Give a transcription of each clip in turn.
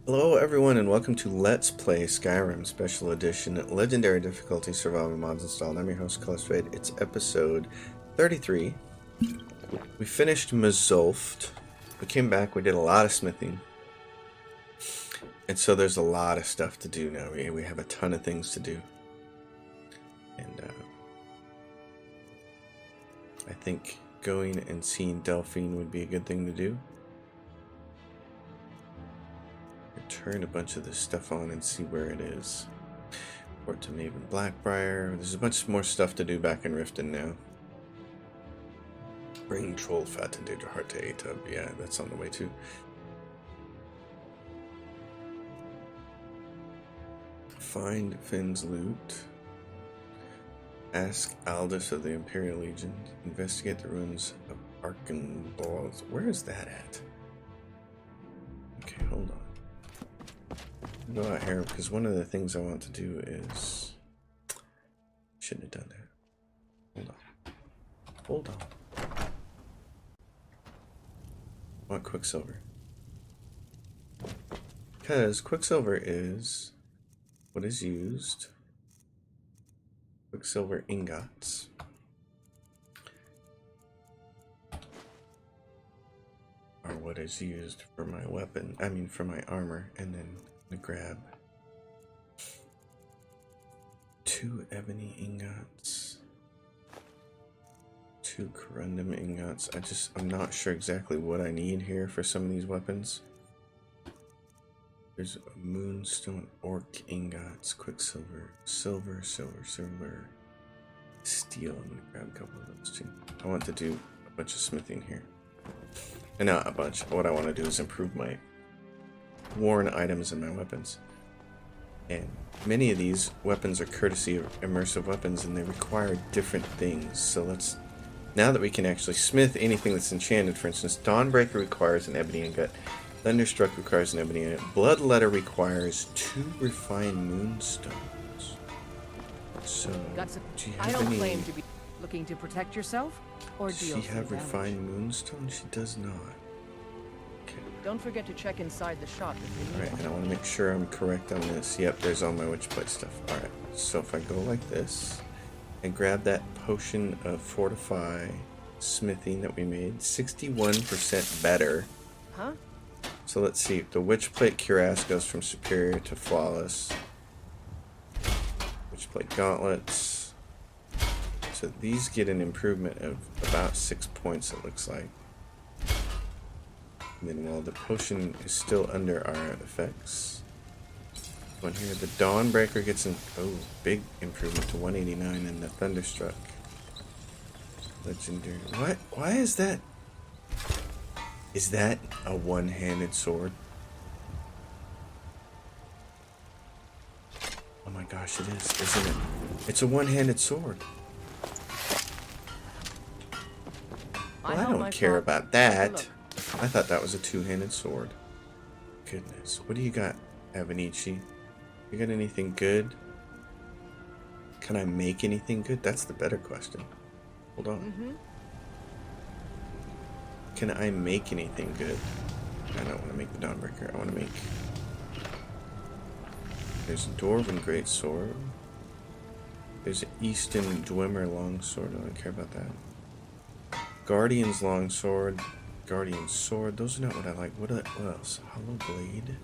Hello everyone and welcome to Let's Play Skyrim Special Edition Legendary Difficulty Survival Mods Installed. I'm your host, Mzinchaleft. It's episode 33. We finished Mzinchaleft. We came back, we did a lot of smithing. And so there's a lot of stuff to do now. We have a ton of things to do. And I think going and seeing Delphine would be a good thing to do. Turn a bunch of this stuff on and see where it is. Port to Maven Blackbriar. There's a bunch more stuff to do back in Riften now. Bring Troll Fat and Daedra Heart to Atub. Yeah, that's on the way too. Find Finn's loot. Ask Aldous of the Imperial Legion. Investigate the ruins of Arkenballs. Where is that at? Okay, hold on. Go out here because one of the things I want to do is shouldn't have done that. Hold on. I want Quicksilver because Quicksilver is what is used. Quicksilver ingots are what is used for my weapon. I mean for my armor, and then to grab 2 ebony ingots, 2 corundum ingots. I'm not sure exactly what I need here for some of these weapons. There's a moonstone orc ingots, quicksilver, silver, steel. I'm gonna grab a couple of those too. I want to do a bunch of smithing here. And not a bunch. What I want to do is improve my worn items and my weapons. And many of these weapons are courtesy of immersive weapons and they require different things. So now that we can actually smith anything that's enchanted, for instance, Dawnbreaker requires an ebony ingot, Thunderstruck requires an ebony ingot, Bloodletter requires 2 refined moonstones. So, do you have I don't any... claim to be looking to protect yourself or Does deal she have some refined damage. moonstones? She does not. Don't forget to check inside the shop if you need. Alright, and I want to make sure I'm correct on this. Yep, there's all my Witchblade stuff. Alright, so if I go like this and grab that potion of Fortify smithing that we made, 61% better. Huh? So let's see, the Witchplate Cuirass goes from Superior to Flawless. Witchplate Gauntlets. So these get an improvement of about 6 points, it looks like. And then while the potion is still under our effects, one here, the Dawnbreaker gets an big improvement to 189, and the Thunderstruck legendary. What? Why is that? Is that a one-handed sword? Oh my gosh, it is, isn't it? It's a one-handed sword. Well, I don't care about that. I thought that was a 2-handed sword. Goodness. What do you got, Avanici? You got anything good? Can I make anything good? That's the better question. Hold on. Can I make anything good? I don't want to make the Dawnbreaker. I want to make... There's a Dwarven Greatsword. There's an Easton Dwemer Longsword. I don't care about that. Guardian's Longsword. Guardian Sword. Those are not what I like. What else? Hollow Blade.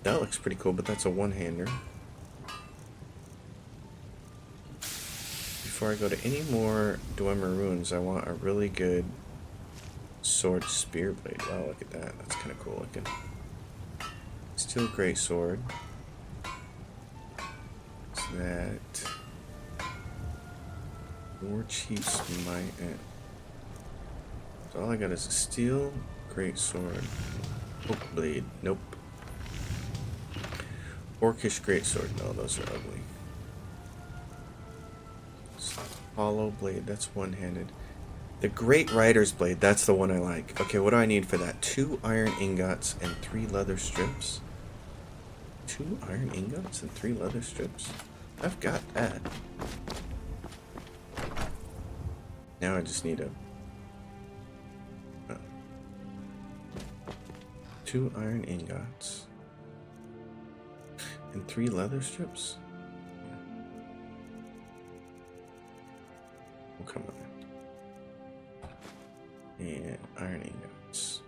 That looks pretty cool, but that's a one-hander. Before I go to any more Dwemer Runes, I want a really good sword spear blade. Wow, look at that. That's kind of cool looking. Steel Great Sword. What's that? War Chief's Might. So all I got is a steel greatsword, oak blade. Nope. Orcish greatsword. No, those are ugly. Hollow blade. That's one-handed. The Great Rider's blade. That's the one I like. Okay, what do I need for that? 2 iron ingots and 3 leather strips. 2 iron ingots and 3 leather strips. I've got that. Now I just need a 2 iron ingots, And 3 leather strips? We'll come on. And iron ingots.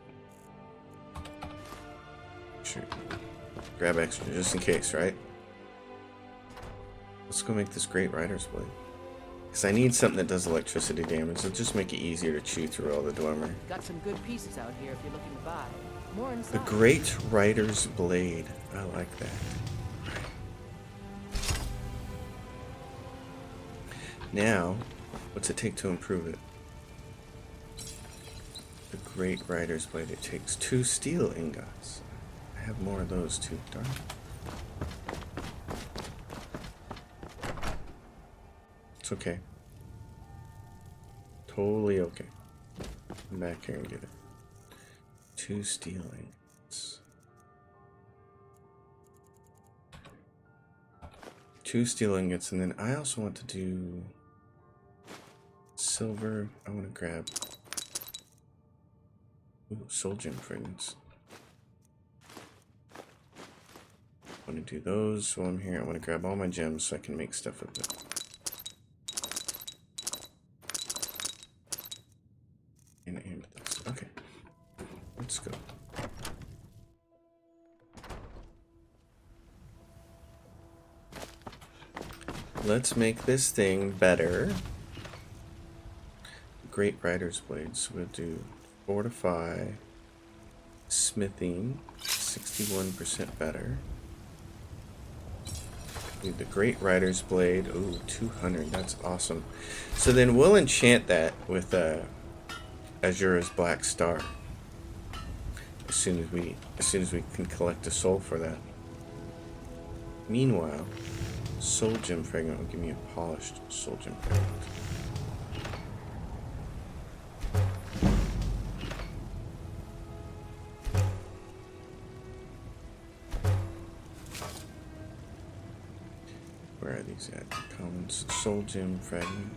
Sure. Grab extra just in case, right? Let's go make this great rider's blade. Because I need something that does electricity damage. It'll just make it easier to chew through all the Dwemer. Got some good pieces out here if you're looking to buy. More inside. The Great Rider's Blade. I like that. Now, what's it take to improve it? The Great Rider's Blade. It takes 2 steel ingots. I have more of those too. Darn. It's okay. Totally okay. Come back here and get it. 2 steel ingots. 2 steel ingots, and then I also want to do silver. I want to grab soul gem fragments. I want to do those while I'm here. I want to grab all my gems so I can make stuff with it. And amethyst. Okay. Let's go. Let's make this thing better. Great Rider's Blade. So we'll do fortify, smithing, 61% better. Do the Great Rider's Blade. Ooh, 200. That's awesome. So then we'll enchant that with Azura's Black Star. As soon as we can collect a soul for that. Meanwhile, soul gem fragment will give me a polished soul gem fragment. Where are these at? Commons soul gem fragment.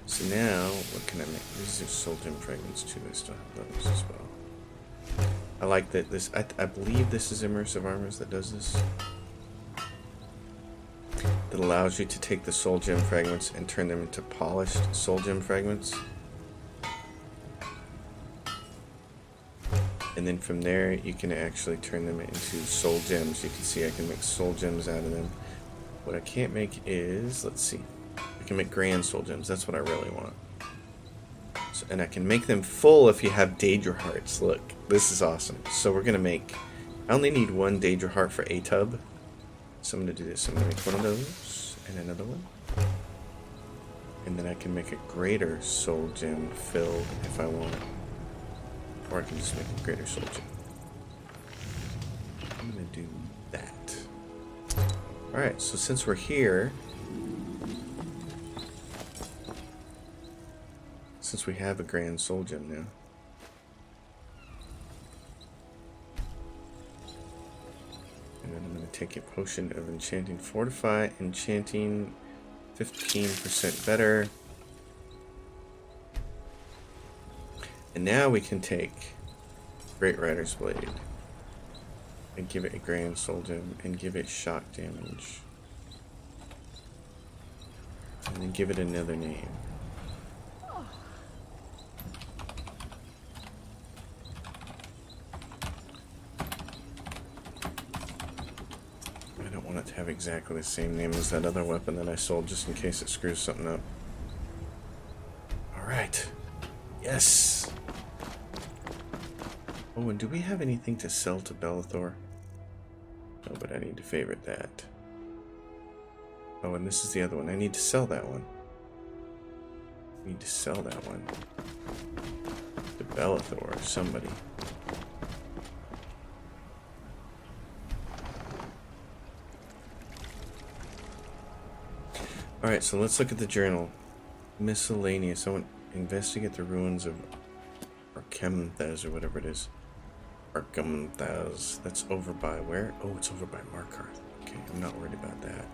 So now, what can I make? These are soul gem fragments too. I still have those as well. I like that this. I believe this is immersive armors that does this. That allows you to take the soul gem fragments and turn them into polished soul gem fragments. And then from there, you can actually turn them into soul gems. You can see I can make soul gems out of them. What I can't make is, let's see. I can make grand soul gems. That's what I really want. So, and I can make them full if you have Daedra hearts. Look, this is awesome. So we're going to make, I only need 1 Daedra heart for a tub. So I'm going to do this. I'm going to make one of those and another one. And then I can make a greater soul gem filled if I want. Or I can just make a greater soul gem. I'm going to do that. Alright, so since we're here, since we have a grand soul gem now, and then I'm going to take a potion of enchanting fortify, enchanting 15% better. And now we can take Great Rider's Blade and give it a grand soul gem and give it shock damage. And then give it another name. I don't want it to have exactly the same name as that other weapon that I sold just in case it screws something up. Alright. Yes! Oh, and do we have anything to sell to Bellathor? No, but I need to favorite that. Oh, and this is the other one. I need to sell that one. I need to sell that one. To Bellathor or somebody. Alright, so let's look at the journal. Miscellaneous. I want to investigate the ruins of Arkemthes or whatever it is. Arkemthes. That's over by where? Oh, it's over by Markarth. Okay, I'm not worried about that.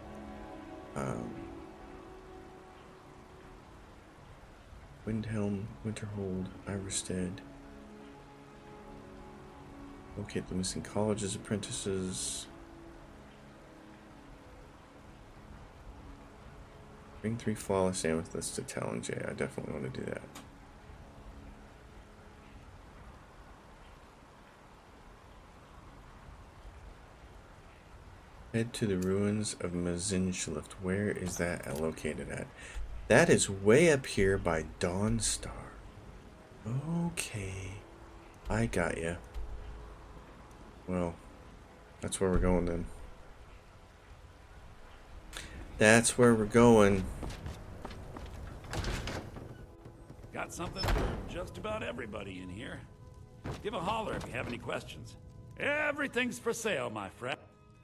Windhelm, Winterhold, Iverstead. Locate the missing college's apprentices. Bring 3 flawless amethysts to Talon J. I definitely want to do that. Head to the ruins of Mzinchaleft. Where is that located at? That is way up here by Dawnstar. Okay. I got ya. Well, that's where we're going then. That's where we're going. Got something for just about everybody in here. Give a holler if you have any questions. Everything's for sale, my friend.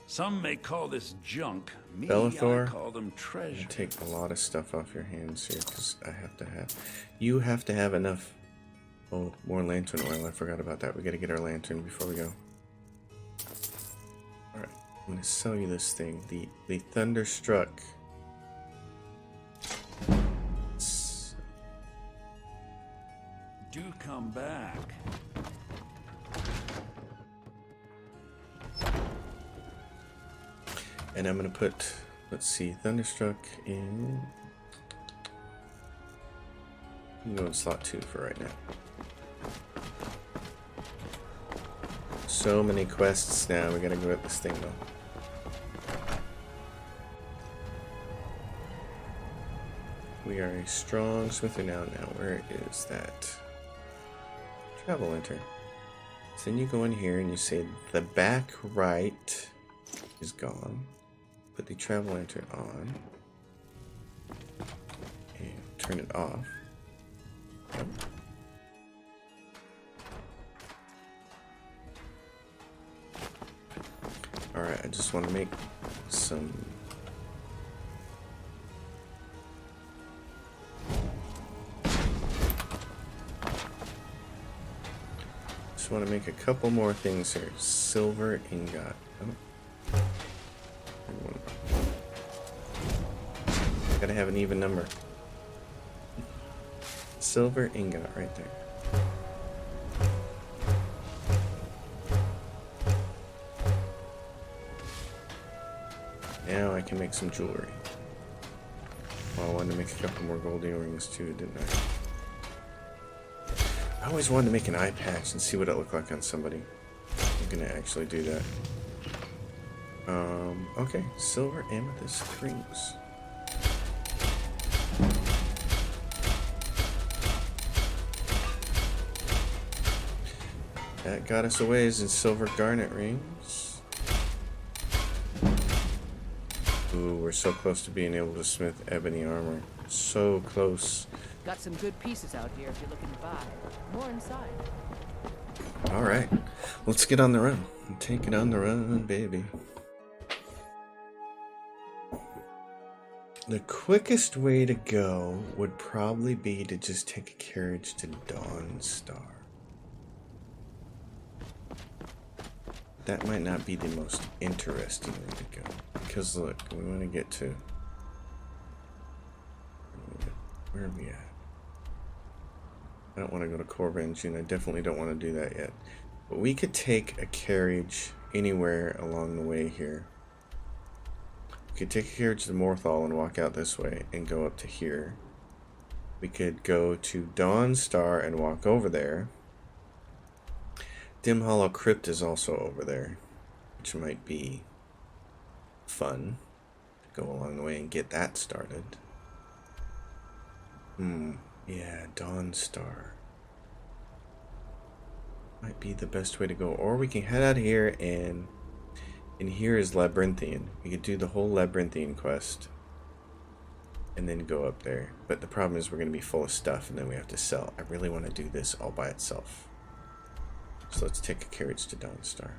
Some may call this junk. Me, Bellathor, I call them treasure. take a lot of stuff off your hands here because you have to have enough. Oh, more lantern oil. I forgot about that. We got to get our lantern before we go. All right, I'm gonna sell you this thing. The Thunderstruck. Do come back. And I'm gonna put, let's see, Thunderstruck in. I'm going slot 2 for right now. So many quests now. We gotta go at this thing though. We are a strong smither now. Where is that? Travel enter. So then you go in here and you say the back right is gone. Put the travel lantern on and turn it off. Yep. Alright, I just want to make some want to make a couple more things here. Silver ingot. Oh. Gotta have an even number. Silver ingot right there. Now I can make some jewelry. Well, I wanted to make a couple more gold earrings too, didn't I? I always wanted to make an eye patch and see what it looked like on somebody. I'm gonna actually do that. Okay, silver amethyst rings. That got us a ways in silver garnet rings. Ooh, we're so close to being able to smith ebony armor. So close. Got some good pieces out here if you're looking to buy. More inside. Alright, let's get on the run. Take it on the run, baby. The quickest way to go would probably be to just take a carriage to Dawnstar. That might not be the most interesting way to go. Because look, we want to get to... Where are we at? I don't want to go to Corvenge, and I definitely don't want to do that yet. But we could take a carriage anywhere along the way here. We could take a carriage to Morthal and walk out this way and go up to here. We could go to Dawnstar and walk over there. Dim Hollow Crypt is also over there, which might be fun to go along the way and get that started. Yeah, Dawnstar might be the best way to go. Or we can head out here and here is Labyrinthian. We could do the whole Labyrinthian quest and then go up there. But the problem is we're going to be full of stuff and then we have to sell. I really want to do this all by itself. So let's take a carriage to Dawnstar.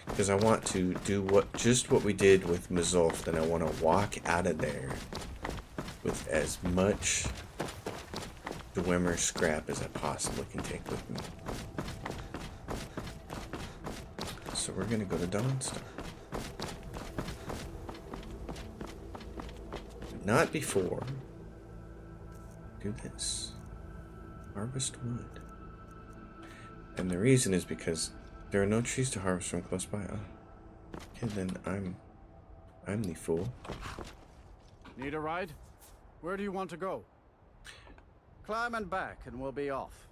Because I want to do just what we did with Mzinchaleft, and I want to walk out of there with as much Dwemer scrap as I possibly can take with me. So we're going to go to Dawnstar. Not before do this. Harvest wood. And the reason is because there are no trees to harvest from close by. Okay, then I'm the fool. Need a ride? Where do you want to go? Climb and back and we'll be off.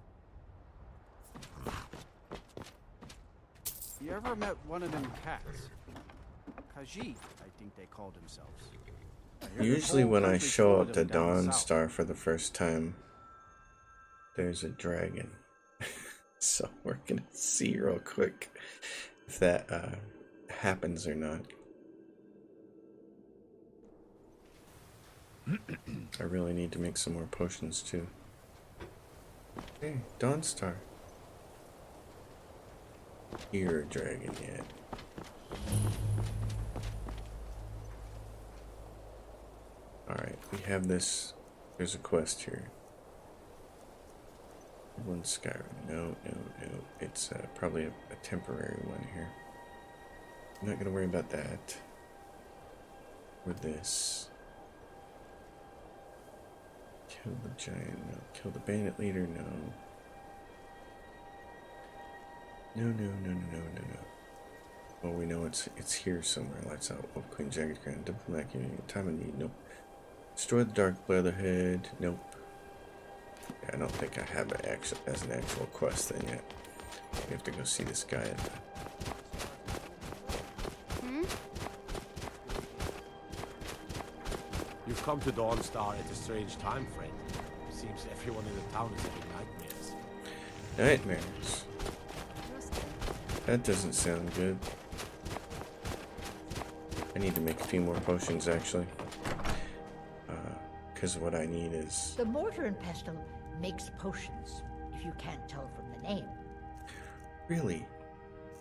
You ever met one of them cats? Khajiit, I think they called themselves. Usually when I show up to Dawnstar for the first time, there's a dragon. So we're gonna see real quick if that happens or not. I really need to make some more potions too. Hey, Dawnstar. You're a dragon yet. Alright, we have this. There's a quest here. One Skyrim. No. It's probably a temporary one here. I'm not going to worry about that. Or this. Kill the giant. No. Kill the bandit leader. No. No. Well, we know it's here somewhere. Lights out. Wolf Queen, Jagged Ground, Diplomatic Union, Time of Need. Nope. Destroy the Dark Leatherhead. Nope. Yeah, I don't think I have it as an actual quest then yet. We have to go see this guy at the... You've come to Dawnstar at a strange time, friend. Seems everyone in the town is having nightmares. Nightmares? That doesn't sound good. I need to make a few more potions, actually. Because what I need is... The mortar and pestle makes potions, if you can't tell from the name. Really?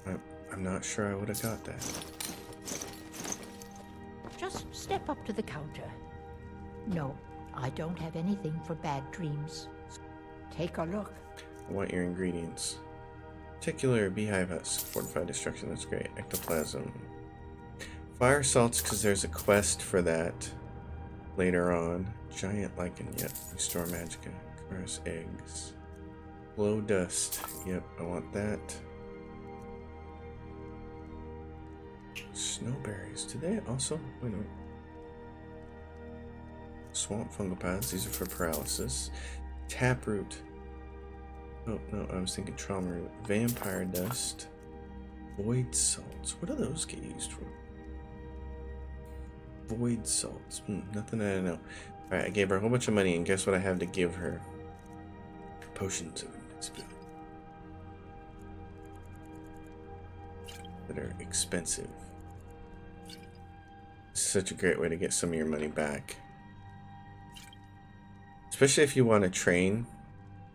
I'm not sure I would have got that. Just step up to the counter. No, I don't have anything for bad dreams. Take a look. I want your ingredients. Particular beehive huts, fortified destruction, that's great. Ectoplasm. Fire salts, because there's a quest for that later on. Giant lichen, yep. Restore magicka. Chorus eggs. Glow dust, yep, I want that. Snowberries, do they also? Wait a minute. Swamp fungal pads, these are for paralysis. Taproot. Oh, no, I was thinking trauma root. Vampire dust. Void salts. What do those get used for? Void salts. Nothing I don't know. Alright, I gave her a whole bunch of money, and guess what I have to give her? Potions of invincibility. That are expensive. It's such a great way to get some of your money back. Especially if you want to train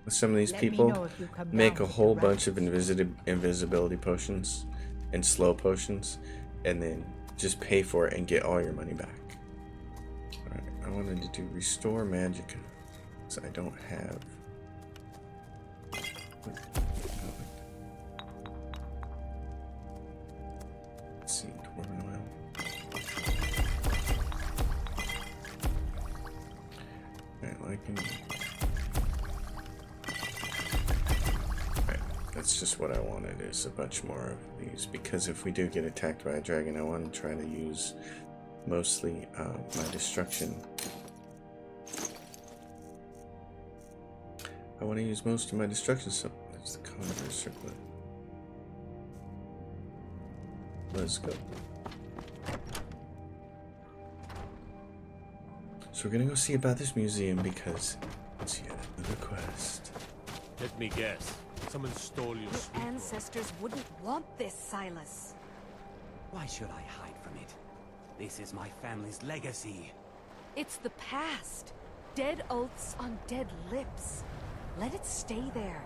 with some of these people. Make a whole bunch of invisibility potions and slow potions, and then just pay for it and get all your money back. Alright, I wanted to do restore magicka, so I don't have. Let's see, dwarven oil. Alright, lichen. Alright, that's just what I wanted, is a bunch more of these, because if we do get attacked by a dragon, I want to try to use mostly my destruction. I want to use most of my destruction, so that's the converse circlet. Let's go. So we're gonna go see about this museum because it's yet another quest. Let me guess. Someone stole your sweet Ancestors wouldn't want this, Silas. Why should I hide from it? This is my family's legacy. It's the past. Dead oaths on dead lips. Let it stay there.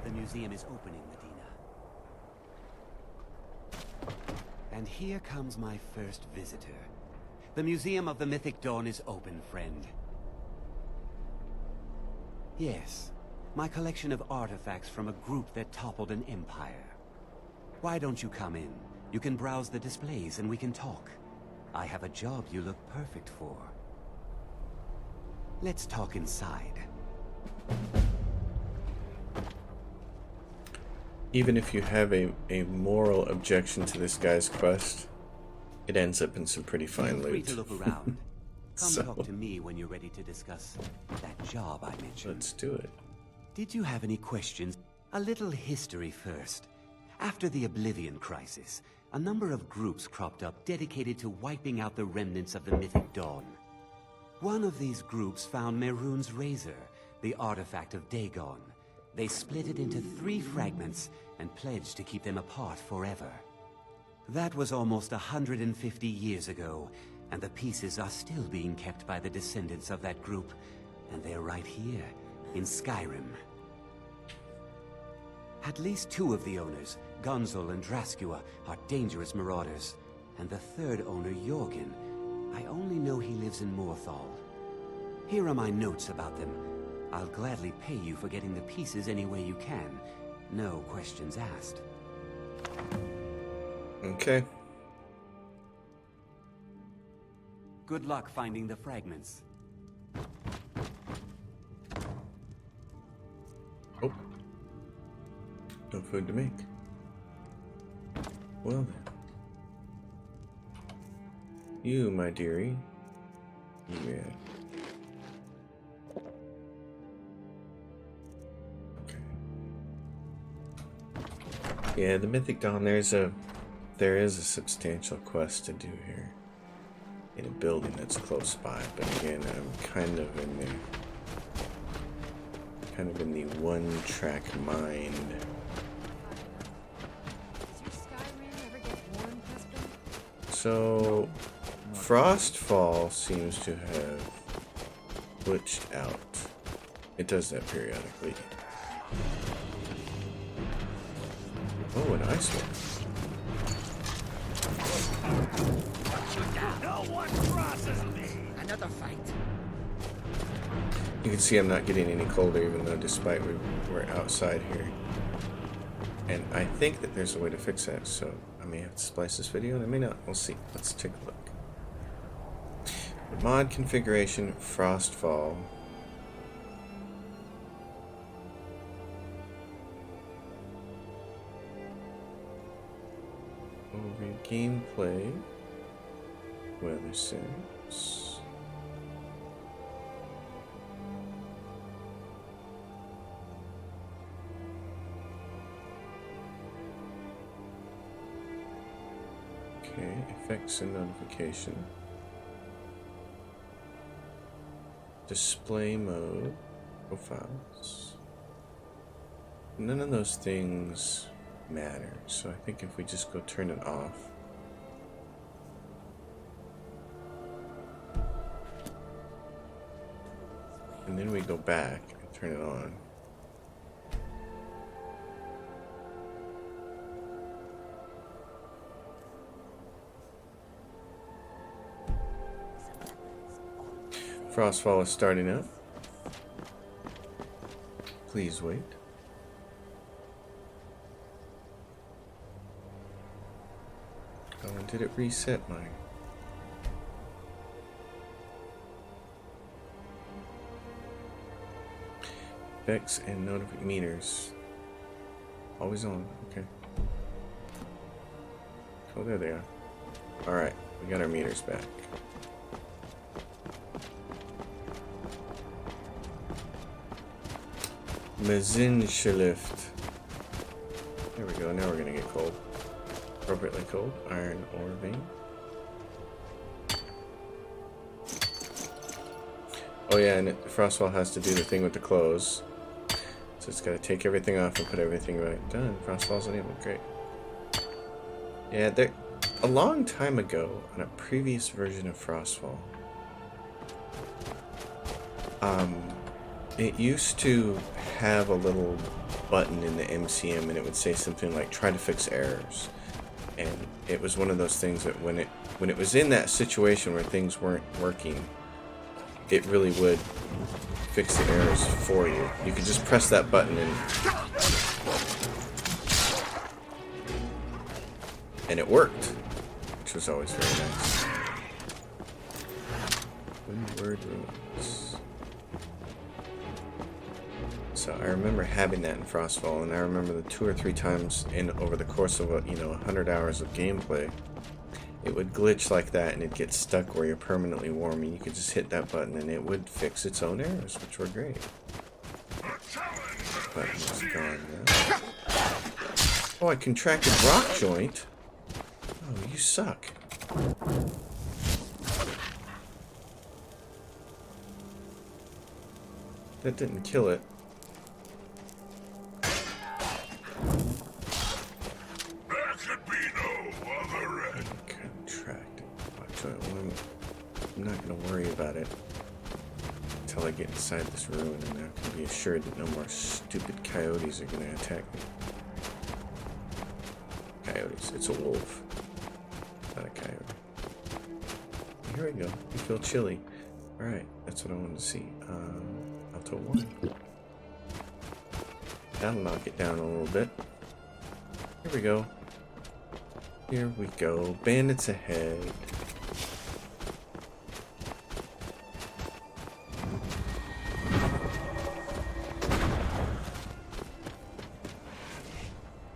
The museum is opening, Medina. And here comes my first visitor. The Museum of the Mythic Dawn is open, friend. Yes, my collection of artifacts from a group that toppled an empire. Why don't you come in? You can browse the displays and we can talk. I have a job you look perfect for. Let's talk inside. Even if you have a moral objection to this guy's quest, it ends up in some pretty fine Feel free loot. to look around. Come So- talk to me when you're ready to discuss that job I mentioned. Let's do it. Did you have any questions? A little history first. After the Oblivion Crisis, a number of groups cropped up dedicated to wiping out the remnants of the Mythic Dawn. One of these groups found Mehrunes' razor, the artifact of Dagon. They split it into 3 fragments and pledged to keep them apart forever. That was almost 150 years ago, and the pieces are still being kept by the descendants of that group, and they're right here, in Skyrim. At least 2 of the owners, Gunzel and Draskua, are dangerous marauders, and the 3rd owner, Jorgen, I only know he lives in Morthal. Here are my notes about them. I'll gladly pay you for getting the pieces any way you can. No questions asked. Okay. Good luck finding the fragments. Oh. No food to make. Well then. You, my dearie. Yeah. Okay. Yeah, the Mythic Dawn, there is a substantial quest to do here. In a building that's close by, but again, I'm kind of in the one-track mind. Does your Skyrim ever get warm, Husband? So, Frostfall seems to have glitched out. It does that periodically. Oh, an ice one. No one crosses me! Another fight. You can see I'm not getting any colder, even though despite we're outside here. And I think that there's a way to fix that, so I may have to splice this video, and I may not. We'll see. Let's take a look. Mod configuration, Frostfall. Over gameplay. Weather sims. Okay, effects and notification. Display mode, profiles. None of those things matter, so I think if we just go turn it off. And then we go back and turn it on. Frostfall is starting up. Please wait. Oh, and did it reset mine? Effects and notification meters. Always on. Okay. Oh, there they are. Alright, we got our meters back. Mzinchaleft. There we go, now we're gonna get cold. Appropriately cold. Iron ore vein. Oh yeah, and Frostfall has to do the thing with the clothes. So it's gotta take everything off and put everything right. Done. Frostfall's enabled. Great. Yeah, there. A long time ago, on a previous version of Frostfall, it used to have a little button in the MCM, and it would say something like "try to fix errors," and it was one of those things that when it was in that situation where things weren't working, it really would fix the errors for you. You could just press that button and it worked, which was always very nice. Windward Ruins. So I remember having that in Frostfall, and I remember the 2 or 3 times in over the course of 100 hours of gameplay, it would glitch like that, and it'd get stuck where you're permanently warm, and you could just hit that button, and it would fix its own errors, which were great. That button is gone now. Oh, I contracted rock joint. Oh, you suck. That didn't kill it. There could be no other end. Contracted rock joint. Well, I'm not going to worry about it until I get inside this ruin, and I can be assured that no more stupid coyotes are going to attack me. Coyotes. It's a wolf. Not a coyote. Here we go. You feel chilly. Alright, that's what I wanted to see. Alto 1. That'll knock it down a little bit. Here we go. Here we go. Bandits ahead.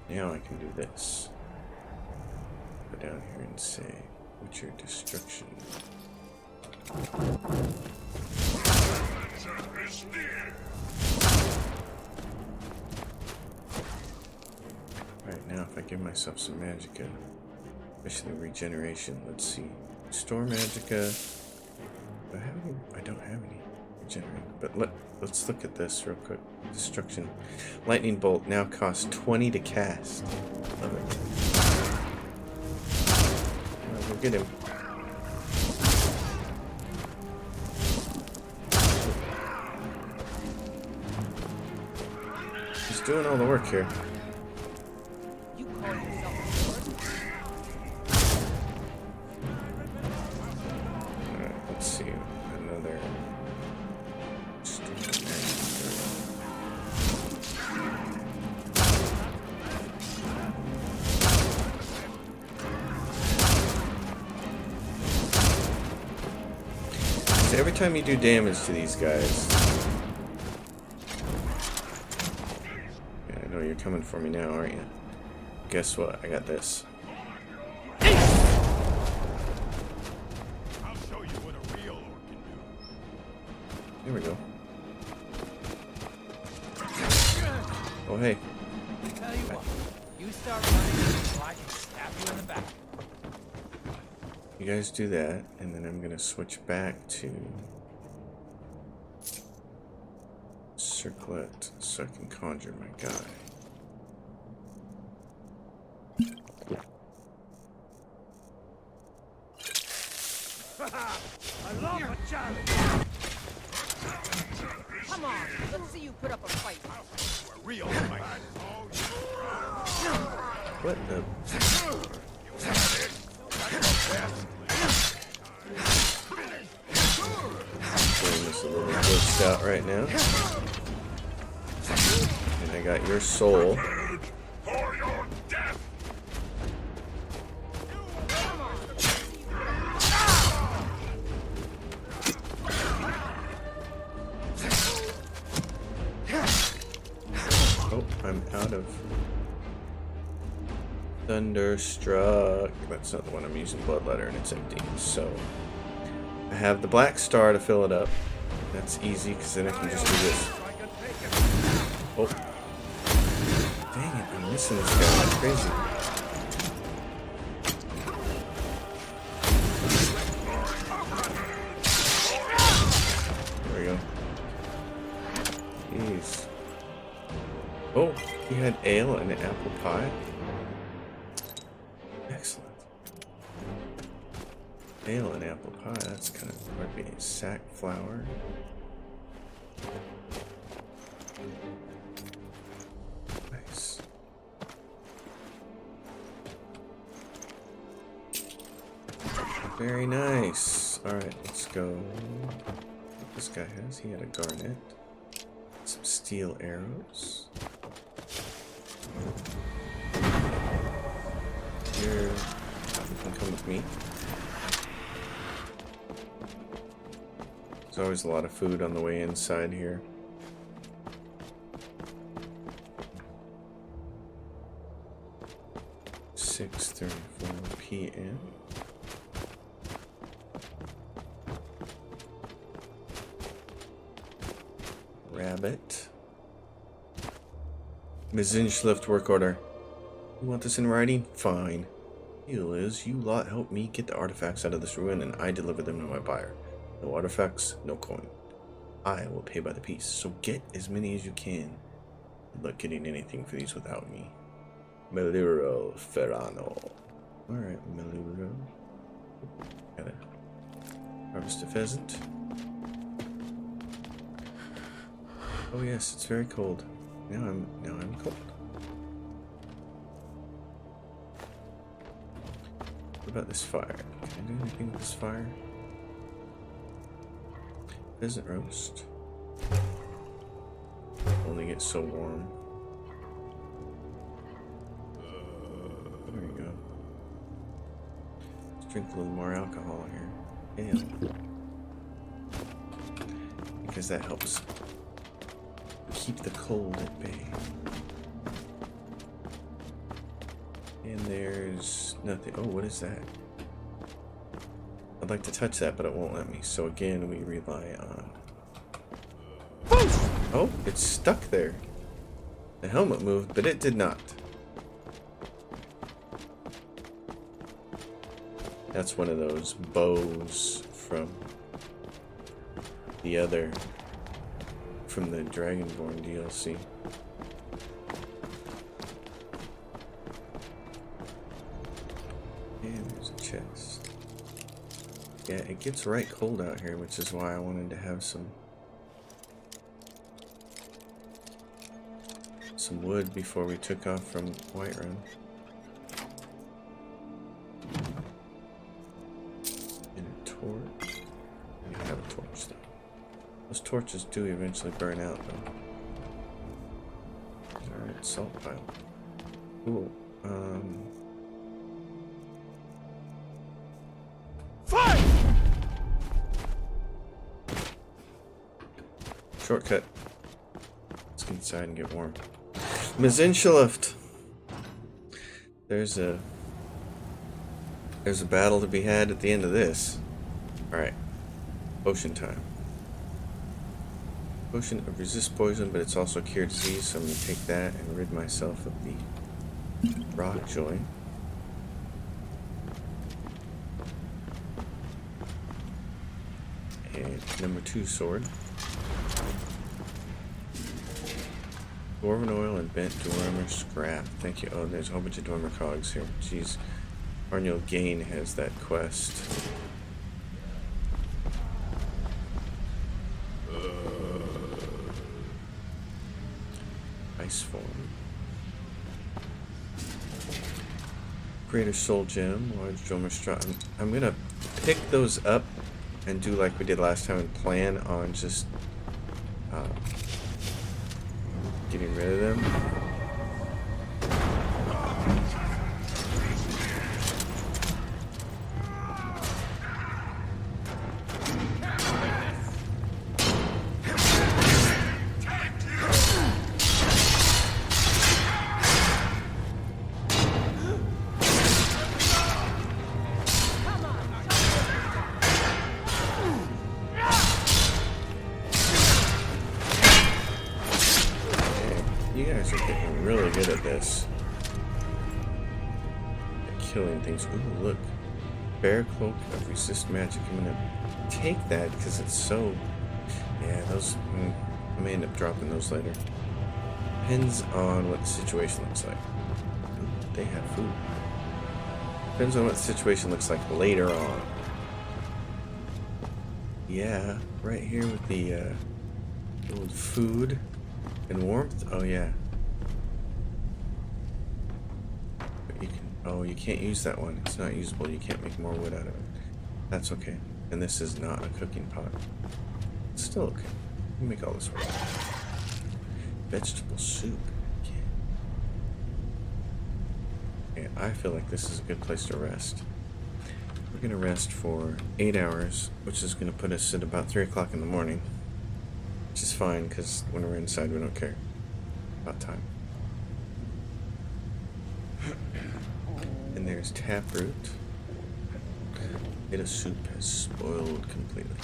Now I can do this. Go down here and say, what's your destruction? Alright, now if I give myself some magicka, especially regeneration, let's see. Store magicka. Do I have any? I don't have any regenerate. But let's look at this real quick. Destruction. Lightning bolt now costs 20 to cast. Love it. Alright, we'll get him. He's doing all the work here. You call yourself a sword? Alright, let's see. Another stupid magic. So every time you do damage to these guys, yeah, I know you're coming for me now, aren't you? Guess what? I got this. I'll show you what a real orc can do. Here we go. Oh, hey. Tell you what, you start running so I can stab you in the back. You guys do that, and then I'm gonna switch back to circlet so I can conjure my guy. I love a challenge. Come on, let's see you put up a fight. A real fight. What the? Doing this a little glitched out right now. And I got your soul. For your death. Oh, I'm out of Thunderstruck. That's not the one I'm using. Bloodletter, and it's empty. So I have the black star to fill it up. That's easy because then I can just do this. Oh, dang it! I'm missing this guy like crazy. There we go. Jeez. Oh, he had ale and an apple pie. Excellent. Ale and apple pie, that's kind of hard to be. Sackflower. Nice. Very nice. Alright, let's go. What this guy has, he had a garnet. Some steel arrows. Here, you can come with me. There's always a lot of food on the way inside here. 2:34 p.m. Rabbit. Mzinchaleft work order. You want this in writing? Fine. Deal is, you lot help me get the artifacts out of this ruin and I deliver them to my buyer. No artifacts, no coin. I will pay by the piece, so get as many as you can. Good luck getting anything for these without me. Meliro Ferrano. Alright, Meliro. Gotta harvest a pheasant. Oh yes, it's very cold. Now I'm cold. What about this fire? Can I do anything with this fire? Pheasant roast. Only gets so warm. There you go. Let's drink a little more alcohol here. Ale. Because that helps keep the cold at bay. And there's nothing. Oh, what is that? I'd like to touch that, but it won't let me. So again, we rely on... Oh, it's stuck there. The helmet moved, but it did not. That's one of those bows from the other... from the Dragonborn DLC. And there's a chest. Yeah, it gets right cold out here, which is why I wanted to have some wood before we took off from Whiterun. And a torch. I have a torch though. Those torches do eventually burn out though. Alright, salt pile. Cool. Shortcut. Let's get inside and get warm. Mzinchaleft. There's a battle to be had at the end of this. Alright. Potion time. Potion of resist poison, but it's also cure disease, so I'm gonna take that and rid myself of the rock joy. And number 2 sword. Dwarven oil and bent dwarmer scrap. Thank you. Oh, there's a whole bunch of dwarmer cogs here. Jeez. Arniel Gain has that quest. Ice form. Greater soul gem. Large dwarmer strap. I'm gonna pick those up and do like we did last time and plan on just getting rid of them. You guys are getting really good at this. At killing things. Ooh, look. Bear cloak of resist magic. I'm gonna take that because it's so... Yeah, those... I may end up dropping those later. Depends on what the situation looks like. Ooh, they have food. Depends on what the situation looks like later on. Yeah, right here with the old food. And warmth? Oh yeah. But you can... Oh, you can't use that one. It's not usable. You can't make more wood out of it. That's okay. And this is not a cooking pot. It's still okay. You can make all this work. Vegetable soup. Okay, I feel like this is a good place to rest. We're gonna rest for 8 hours, which is gonna put us at about 3 o'clock in the morning. Which is fine, because when we're inside, we don't care about time. And And there's taproot. Potato soup has spoiled completely.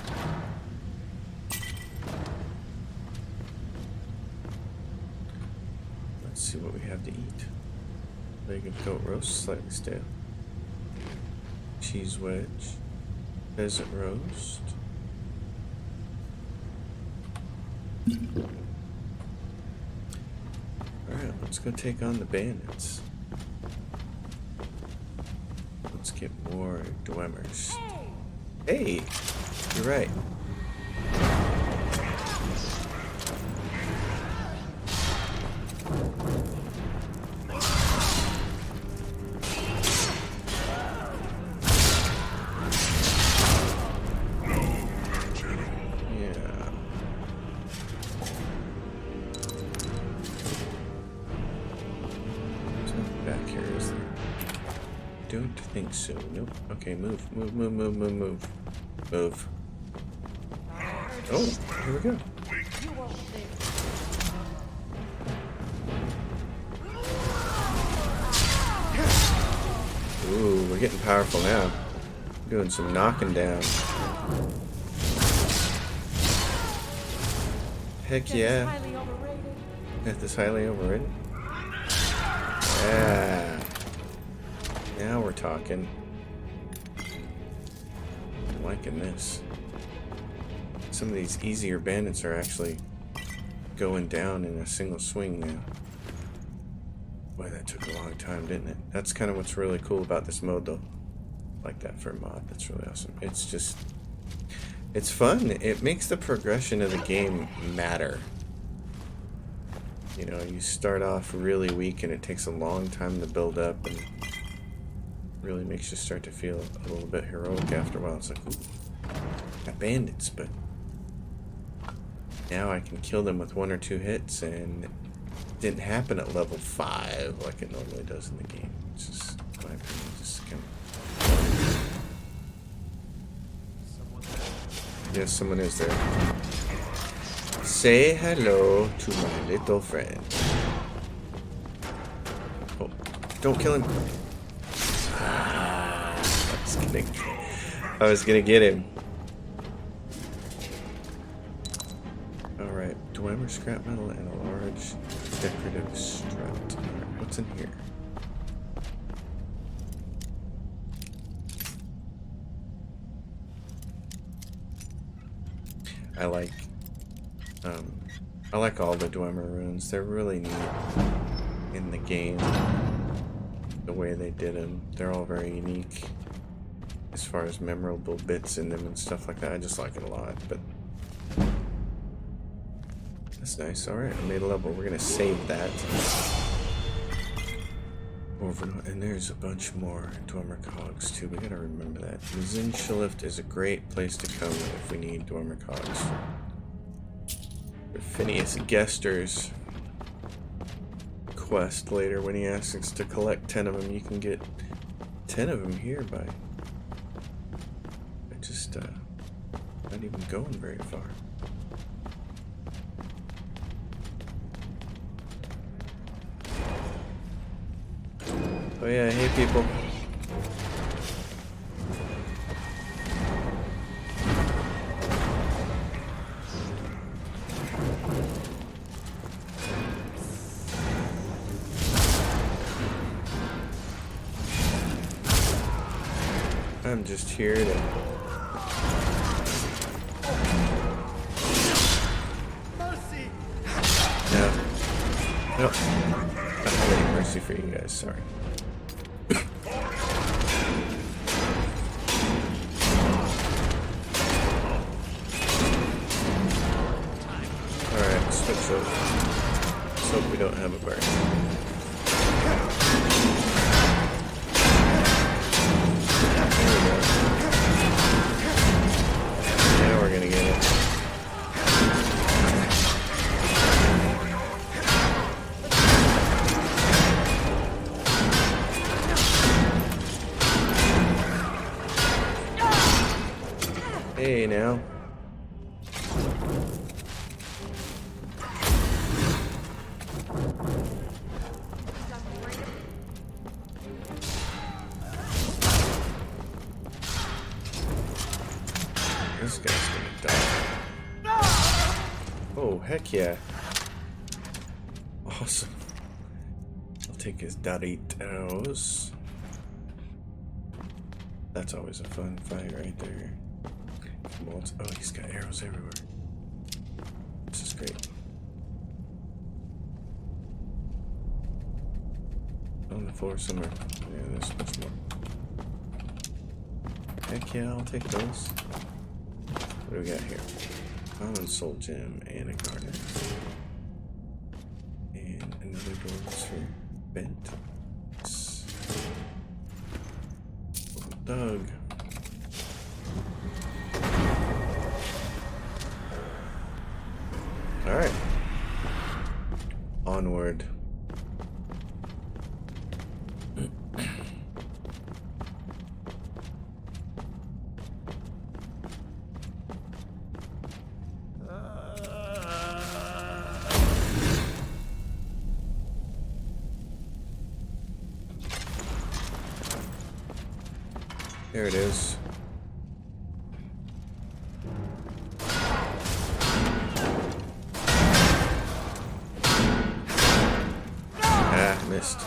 Let's see what we have to eat. Bacon goat roast, slightly stale. Cheese wedge. Pheasant roast. Alright, let's go take on the bandits. Let's get more Dwemmers. Hey! You're right. Don't think so. Nope. Okay, move. Move. Oh, here we go. Ooh, we're getting powerful now. Doing some knocking down. Heck yeah. Death is highly overrated. Yeah. Now we're talking. I'm liking this. Some of these easier bandits are actually going down in a single swing now. Boy, that took a long time, didn't it? That's kind of what's really cool about this mode, though. I like that for a mod. That's really awesome. It's just... it's fun. It makes the progression of the game matter. You know, you start off really weak and it takes a long time to build up, and really makes you start to feel a little bit heroic after a while. It's like, ooh, got bandits, but now I can kill them with 1 or 2 hits, and it didn't happen at level 5 like it normally does in the game. It's just, in my opinion, just kind of... Yes, someone is there. Say hello to my little friend. Oh, don't kill him. I was gonna get him. Alright, Dwemer scrap metal and a large decorative strut. Alright, what's in here? I like all the Dwemer runes. They're really neat in the game. The way they did them, they're all very unique as far as memorable bits in them and stuff like that. I just like it a lot, but that's nice. Alright, I made a level. We're gonna save that. And there's a bunch more Dwemer cogs too. We gotta remember that. Mzinchaleft is a great place to come if we need Dwemer cogs. Phineas Gester's quest later, when he asks us to collect 10 of them, you can get 10 of them here by just not even going very far. Oh yeah, hey people. I'm just here to... Mercy! No. Nope. I don't have any mercy for you guys, sorry. Alright, switch over. Let's hope we don't have a burn. Now we're gonna get it. Hey now. This guy's gonna die. Oh, heck yeah. Awesome. I'll take his Doritos. That's always a fun fight right there. Oh, he's got arrows everywhere. This is great. On the floor somewhere. Yeah, there's much more. Heck yeah, I'll take those. What do we got here? Common soul gem and a garnet. And another golden sphere. Bent. Doug. Alright. Onward. There it is. Ah, missed.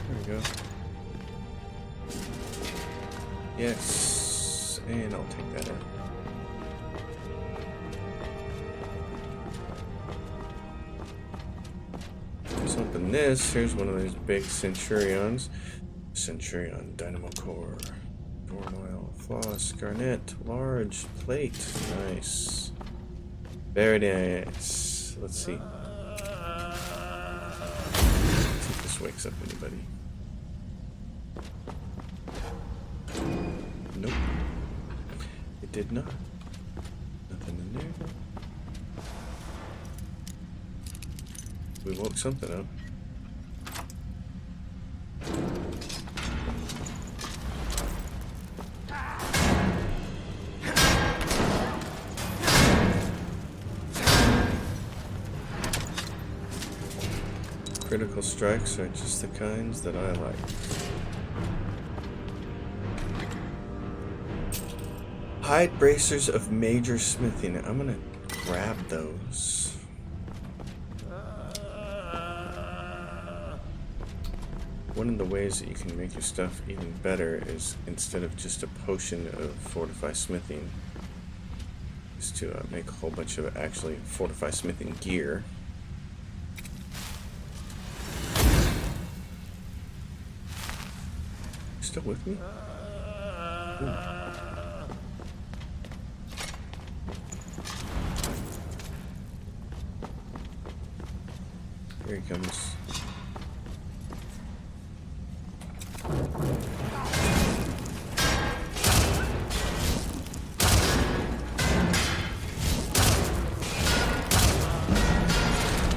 There we go. Yes, and I'll take that out. Open this. Here's one of these big Centurions. Centurion, Dynamo Core, Dorn Oil, Floss, Garnet, Large Plate. Nice. Very nice. Let's see. Let's see if this wakes up anybody. Nope. It did not. Nothing in there. We woke something up. Critical strikes are just the kinds that I like. Hide bracers of major smithing. I'm gonna grab those. One of the ways that you can make your stuff even better is, instead of just a potion of fortify smithing, is to make a whole bunch of actually fortify smithing gear. Still with me? Ooh. Here he comes.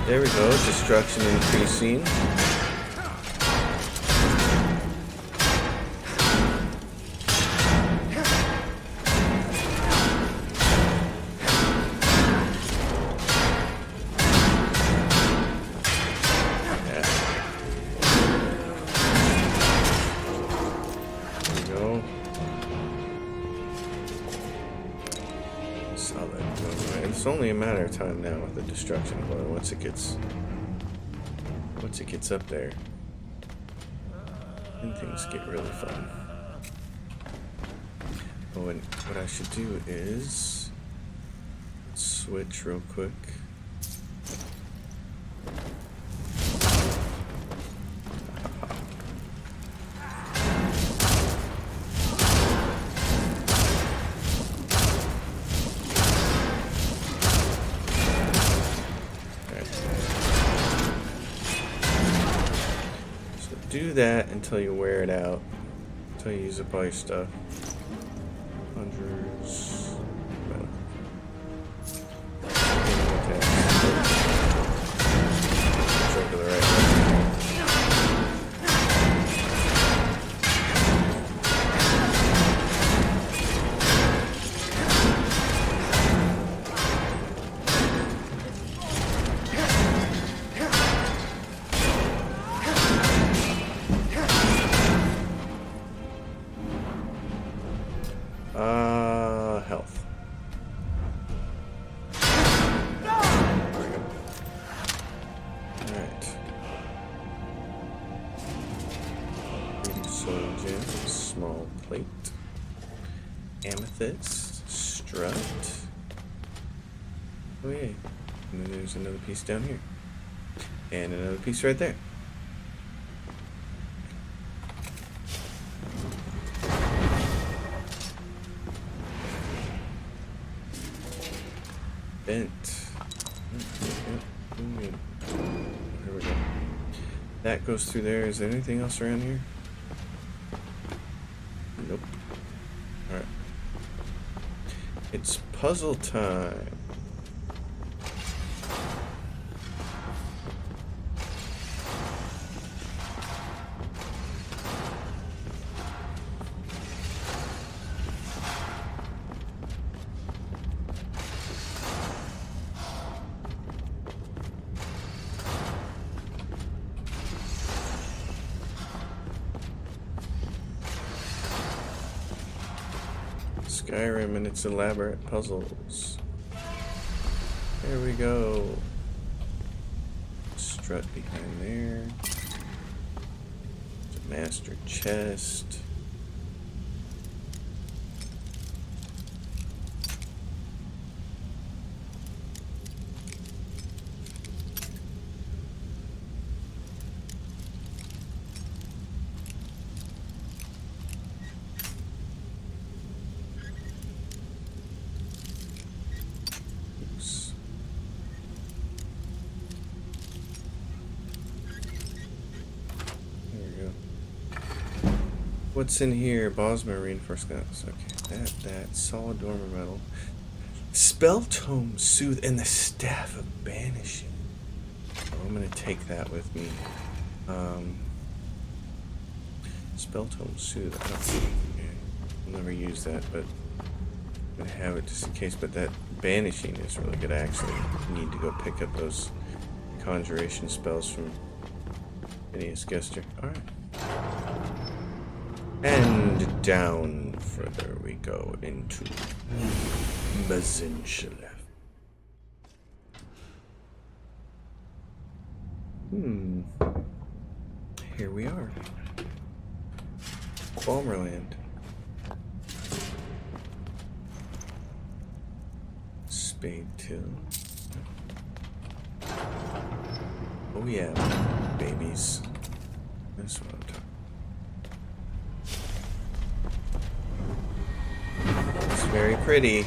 There we go, destruction increasing. It's only a matter of time now with the destruction blow. Once it gets up there, then things get really fun. Oh, and what I should do is switch real quick. Do that until you wear it out, until you use up all your stuff. Hundreds. Well. Go to the right one. soul gem, small plate, amethyst, strut. Oh yeah, and then there's another piece down here, and another piece right there. Bent. Here we go. That goes through there. Is there anything else around here? Nope. Alright. It's puzzle time. Skyrim and its elaborate puzzles. There we go. Strut behind there. It's a master chest. What's in here? Bosma reinforced glass. Okay, that solid dormer metal, spell tome soothe, and the staff of banishing. Oh, I'm gonna take that with me. Spell tome soothe. I don't think I'll never use that, but I'm gonna have it just in case. But that banishing is really good. I actually need to go pick up those conjuration spells from Phineas Gester. All right. And down further we go into Mzinchaleft. Here we are. Balmerland. Spade till. Oh yeah, babies. That's what I'm talking about. It's very pretty.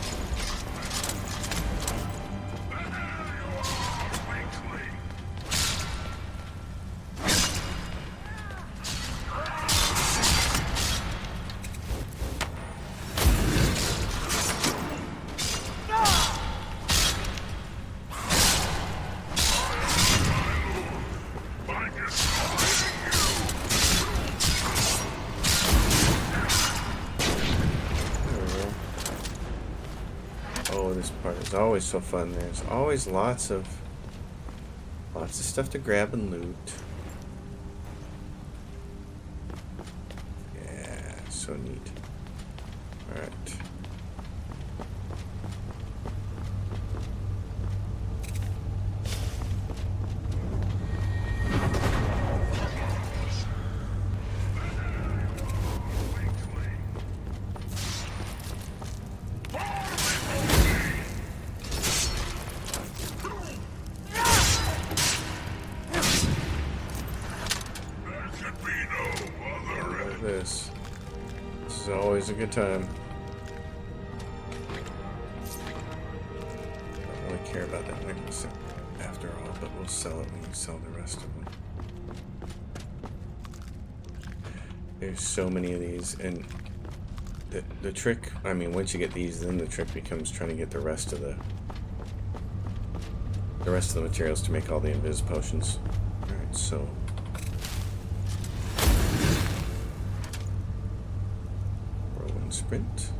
It's always so fun. There's always lots of stuff to grab and loot. Yeah, so neat. All right. This is always a good time. I don't really care about that necklace after all, but we'll sell it when we sell the rest of them. There's so many of these, and the trick, I mean, once you get these, then the trick becomes trying to get the rest of the materials to make all the invis potions. Alright, so sprint.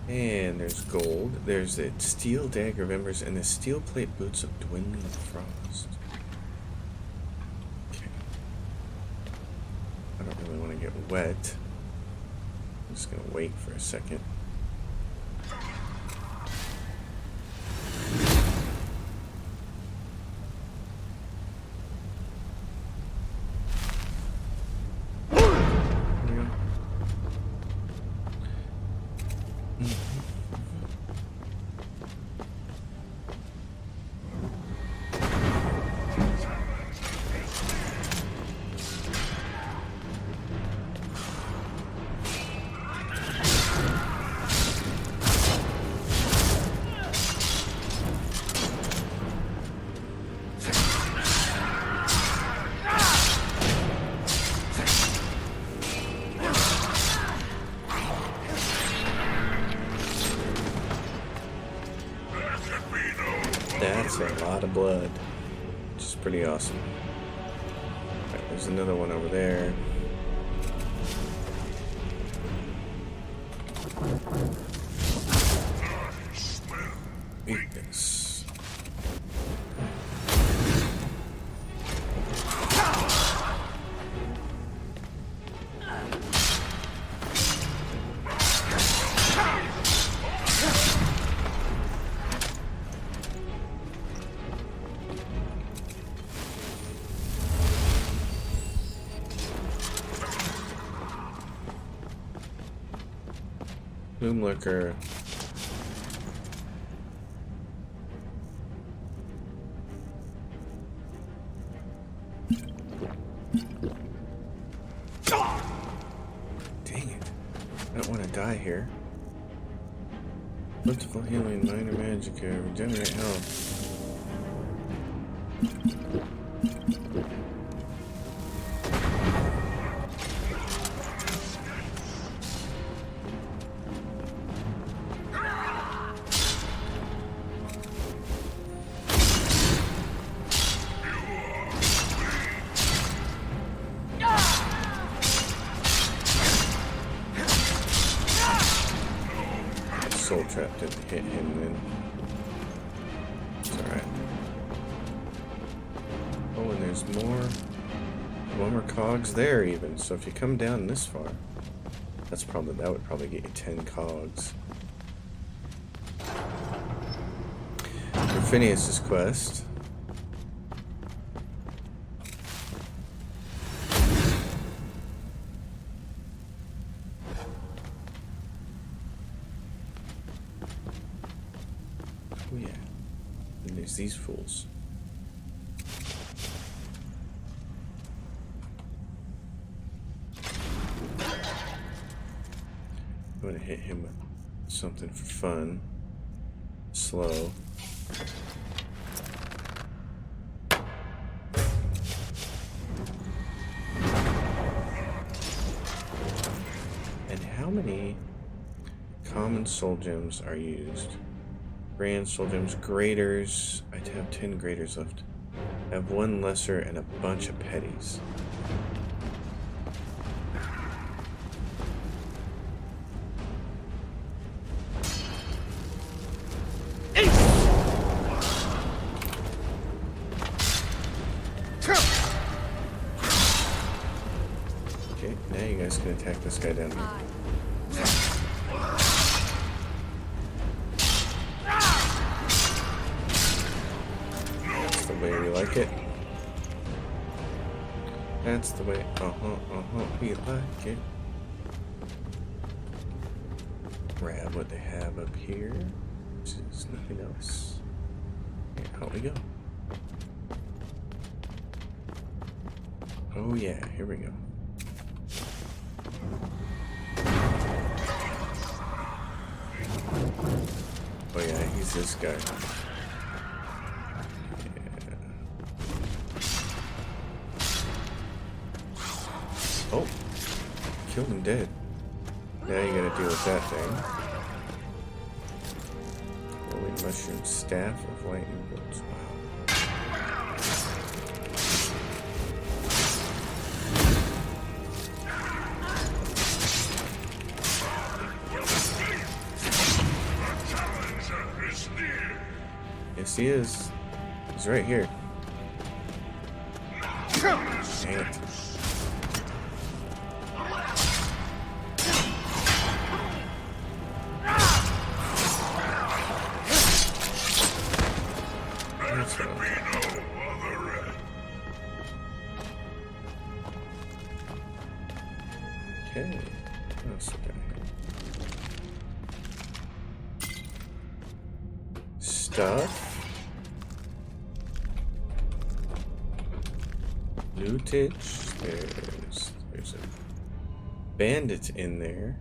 And there's gold. There's the steel dagger of embers and the steel plate boots of dwindling frost. Okay. I don't really want to get wet. I'm just gonna wait for a second. for a lot of blood, which is pretty awesome. Alright, there's another one over there. Weakness. Bloom lurker. Dang it. I don't want to die here. Plentiful healing, minor magic, regenerate health. Soul Trap didn't hit him then. It's alright. Oh, and there's more cogs there even. So if you come down this far, that would probably get you 10 cogs. For Phineas's quest. Oh yeah, and there's these fools. I'm gonna hit him with something for fun. Slow. And how many common soul gems are used? Grand soul gems, graders. I have 10 graders left. I have 1 lesser and a bunch of petties. Okay, now you guys can attack this guy down here. Way we like it. That's the way. We like it. Grab what they have up here, which is nothing else. Here, out we go. Oh yeah, here we go. Oh yeah, he's this guy. Oh, killed him dead. Now you gotta deal with that thing. Rolling mushroom, staff of lightning bolts. Wow. Yes, he is. He's right here. Dang it. Okay, what else we got here? Stuff. Lootage. There's a bandit in there.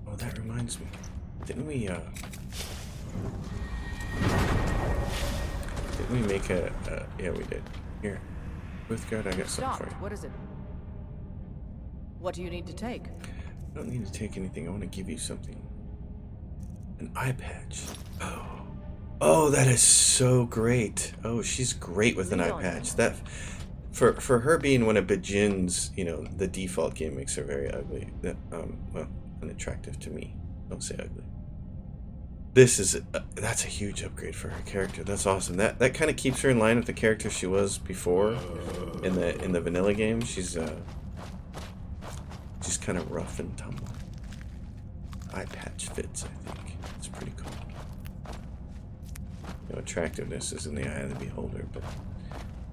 Oh, that reminds me. Didn't we make a yeah, we did. Here. Boothguard, I got something for you. What is it? What do you need to take? I don't need to take anything. I want to give you something. An eye patch. Oh. Oh, that is so great. Oh, she's great with an eye patch. That for her being one of Bajin's, you know, the default game makes her very ugly. That well, unattractive to me. Don't say ugly. This is that's a huge upgrade for her character. That's awesome. That kind of keeps her in line with the character she was before in the vanilla game. She's kind of rough and tumble. Eye patch fits, I think. It's pretty cool. You know, attractiveness is in the eye of the beholder, but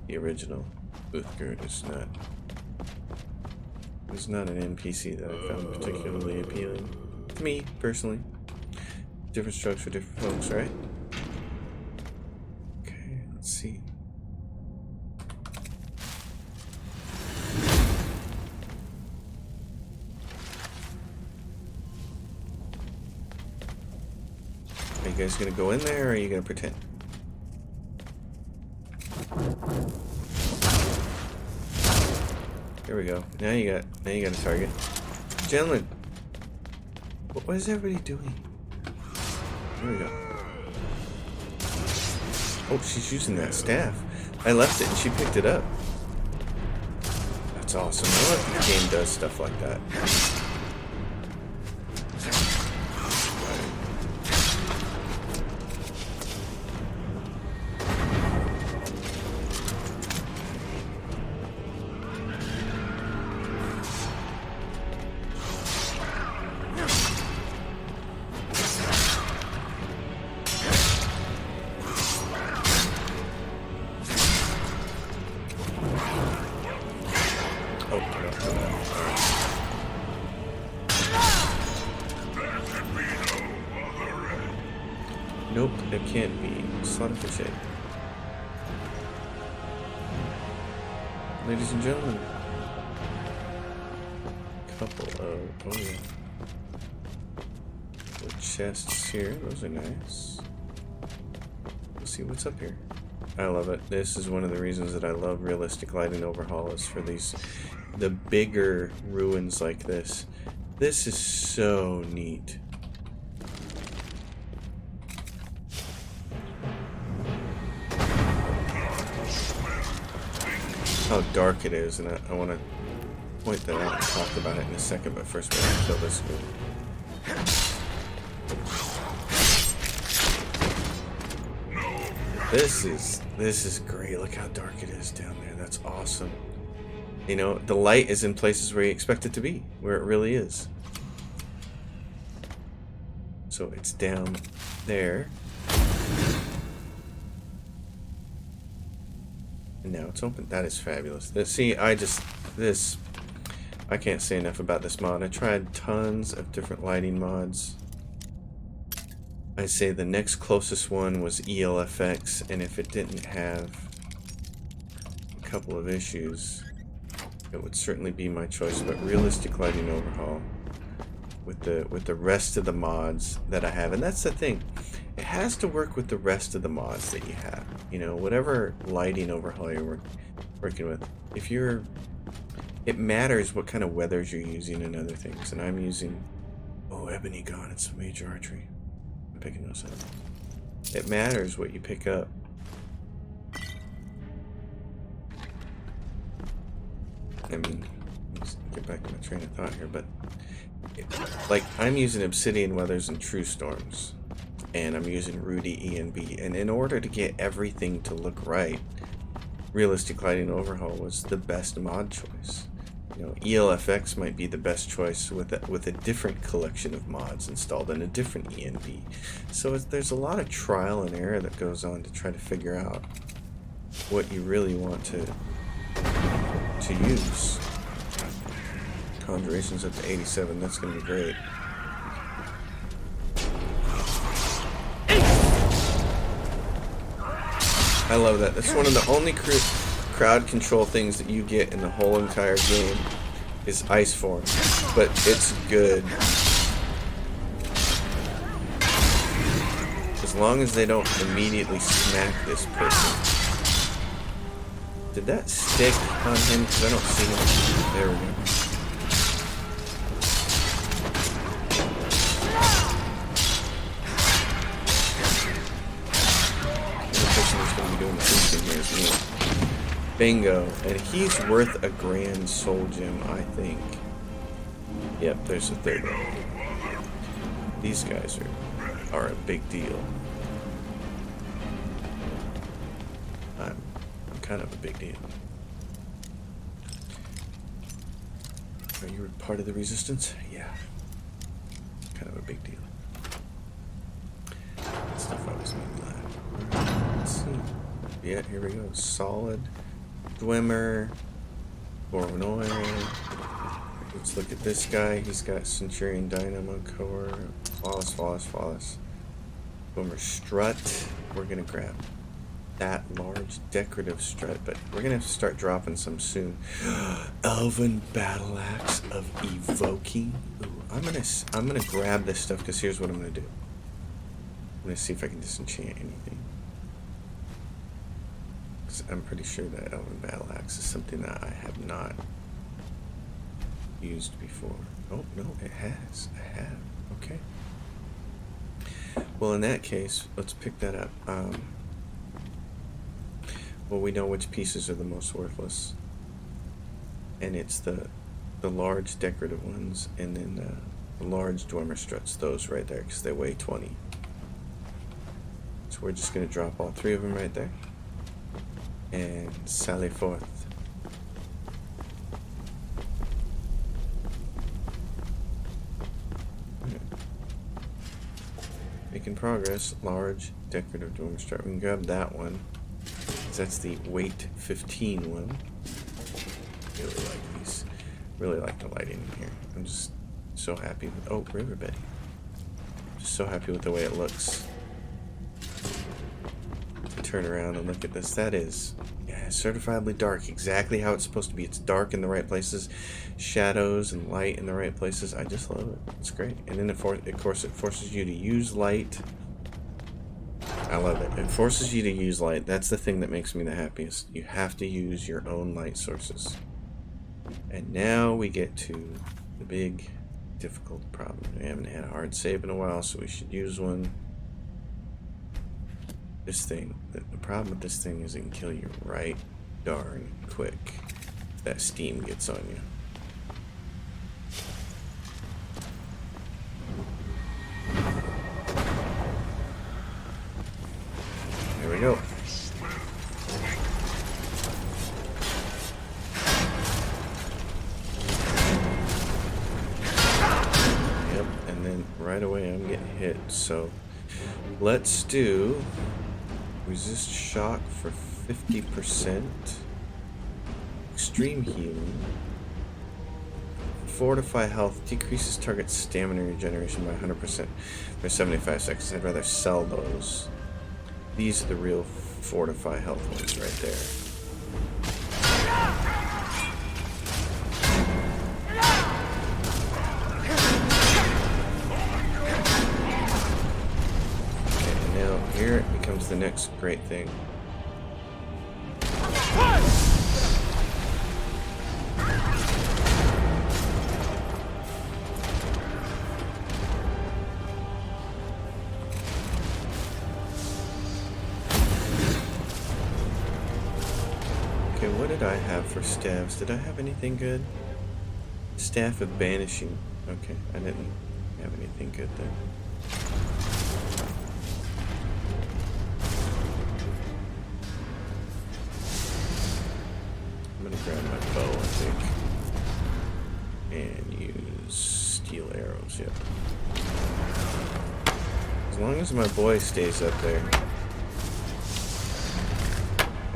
the original Uthgerd is not an NPC that I found particularly appealing to me personally. Different strokes for different folks, right? Okay, let's see. Are you guys gonna go in there, or are you gonna pretend? Here we go. Now you got a target. Gentlemen, what is everybody doing? Here we go. Oh, she's using that staff. I left it and she picked it up. That's awesome. I love when the game does stuff like that. Nope, it can't be. Slaughter for shit. Ladies and gentlemen, couple of little chests here. Those are nice. Let's see what's up here. I love it. This is one of the reasons that I love realistic lighting overhaul, is for the bigger ruins like this. This is so neat. How dark it is, and I want to point that out and talk about it in a second, but first we're going to kill this guy. This is great. Look how dark it is down there. That's awesome. You know, the light is in places where you expect it to be, where it really is. So it's down there. And now it's open. That is fabulous. I can't say enough about this mod. I tried tons of different lighting mods. I say the next closest one was ELFX, and if it didn't have a couple of issues, it would certainly be my choice. But realistic lighting overhaul with the rest of the mods that I have, and that's the thing. It has to work with the rest of the mods that you have. You know, whatever lighting overhaul you're working with. It matters what kind of weathers you're using and other things. And I'm using, Ebony Gone. It's major archery. I'm picking those up. It matters what you pick up. I mean, let's get back to my train of thought here, but like I'm using Obsidian Weathers and True Storms. And I'm using Rudy ENB, and in order to get everything to look right, realistic lighting overhaul was the best mod choice. You know, ELFX might be the best choice with a different collection of mods installed in a different ENB. So there's a lot of trial and error that goes on to try to figure out what you really want to use. Conjuration's up to 87. That's going to be great. I love that. That's one of the only crowd control things that you get in the whole entire game is ice form, but it's good. As long as they don't immediately smack this person. Did that stick on him? Because I don't see him. There we go. Bingo. And he's worth a grand soul gem, I think. Yep, there's a third one. These guys are a big deal. I'm kind of a big deal. Are you part of the resistance? Yeah. Kind of a big deal. That stuff always made me laugh. Let's see. Yeah, here we go. Solid. Dwemer. Voronoi. Let's look at this guy. He's got Centurion Dynamo Core. Flawless. Dwemer Strut. We're going to grab that large decorative strut, but we're gonna have to start dropping some soon. Elven Battle Axe of Evoking. Ooh, I'm gonna grab this stuff because here's what I'm gonna do. I'm gonna see if I can disenchant anything. Because I'm pretty sure that Elven Battle Axe is something that I have not used before. Oh no, it has. I have. Okay. Well, in that case, let's pick that up. Well, we know which pieces are the most worthless, and it's the large decorative ones, and then the large Dwemer struts, those right there, because they weigh 20. So we're just going to drop all 3 of them right there, and sally forth. Making progress. Large decorative Dwemer strut. We can grab that one. That's the weight 15 one. Really like these. Really like the lighting in here. I'm just so happy with. Oh, River Betty. Just so happy with the way it looks. Turn around and look at this. That is, yeah, certifiably dark. Exactly how it's supposed to be. It's dark in the right places, shadows and light in the right places. I just love it. It's great. And then of course it forces you to use light. I love it. It forces you to use light. That's the thing that makes me the happiest. You have to use your own light sources. And now we get to the big, difficult problem. We haven't had a hard save in a while, so we should use one. This thing, the problem with this thing is it can kill you right darn quick. That steam gets on you. There we go. Yep, and then right away I'm getting hit. So let's do resist shock for 50%, extreme healing, fortify health, decreases target stamina regeneration by 100% for 75 seconds. I'd rather sell those. These are the real fortify health ones right there. Okay, and now here it becomes the next great thing. What did I have for staffs? Did I have anything good? Staff of Banishing. Okay, I didn't have anything good there. I'm gonna grab my bow, I think. And use steel arrows, yep. As long as my boy stays up there.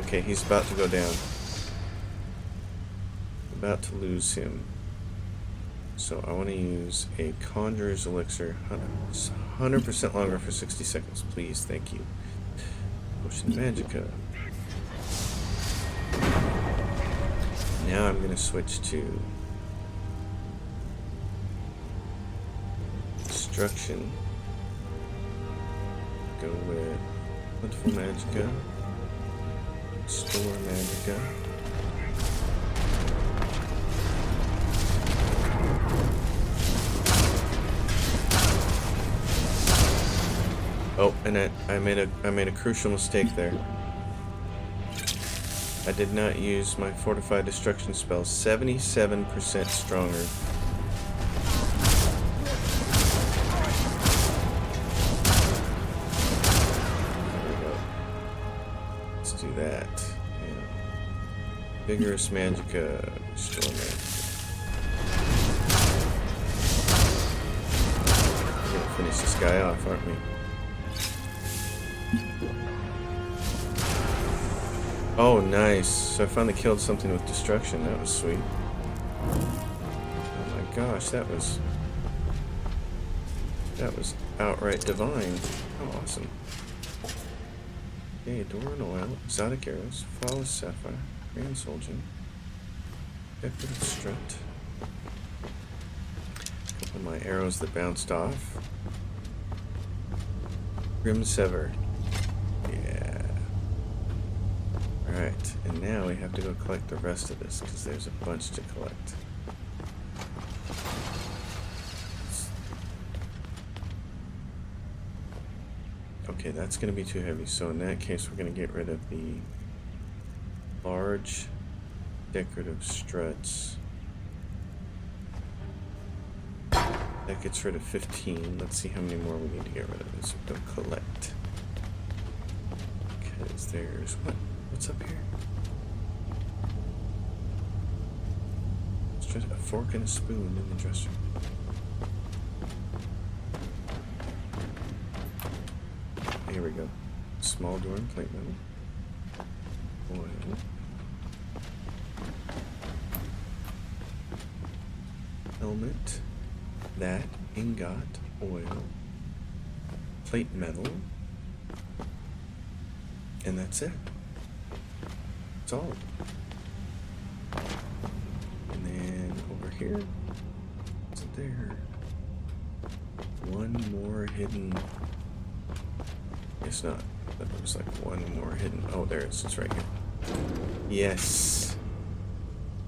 Okay, he's about to go down. About to lose him. So I want to use a Conjurer's Elixir. 100% longer for 60 seconds, please. Thank you. Potion Magica. Now I'm going to switch to Destruction. Go with Plentiful Magica. Store Magica. Oh, and I made a crucial mistake there. I did not use my fortified destruction spell. 77% stronger. There we go. Let's do that. Yeah. Vigorous Magicka. Restore Magicka. We're gonna finish this guy off, aren't we? Oh, nice. So I finally killed something with destruction. That was sweet. Oh my gosh, that was outright divine. Oh, awesome. Okay, Adoran Oil, Exotic Arrows, Flawless Sapphire, Grand Soldier, Decorative Strut. A couple of my arrows that bounced off. Grim Sever. Yeah. Alright, and now we have to go collect the rest of this, because there's a bunch to collect. Okay, that's going to be too heavy, so in that case we're going to get rid of the large decorative struts. That gets rid of 15. Let's see how many more we need to get rid of this. Don't collect. Because there's... What's up here? Let's try a fork and a spoon in the dresser. Here we go. Small door and plate metal. Oil. Helmet. That. Ingot. Oil. Plate metal. And that's it. That's all. And then over here. What's there? One more hidden... It's not. There was like one more hidden. Oh, there it is. It's right here. Yes.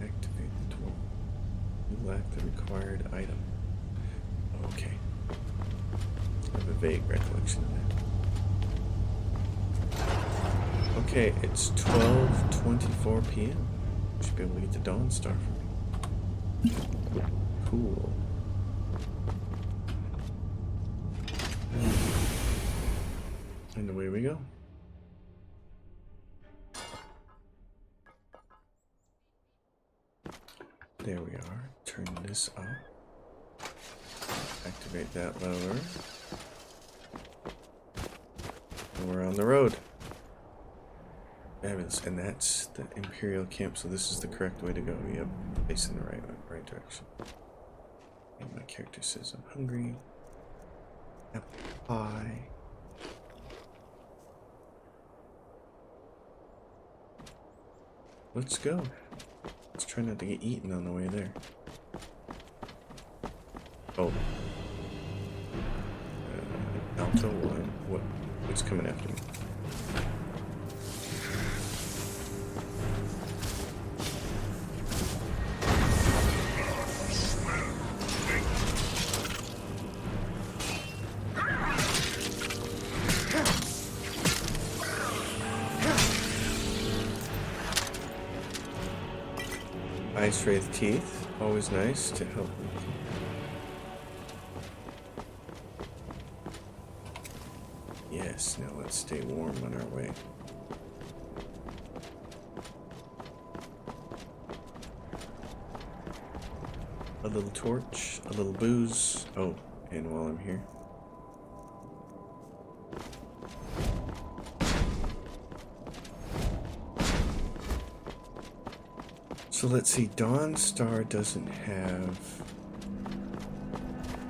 Activate the tool. You lack the required item. Okay. I have a vague recollection of that. Okay, it's 12:24 p.m. Should be able to get the Dawn Star for me. Cool. And away we go. There we are. Turn this up. Activate that lower. And we're on the road. Fabulous. And that's the Imperial camp, so this is the correct way to go. Yep. Facing the right direction. And my character says I'm hungry. Apple pie. Let's go. Let's try not to get eaten on the way there. Oh. Alto 1. What's coming after me? Ice Wraith Teeth, always nice to help. Yes, now let's stay warm on our way. A little torch, a little booze. Oh, and while I'm here. So let's see, Dawn Star doesn't have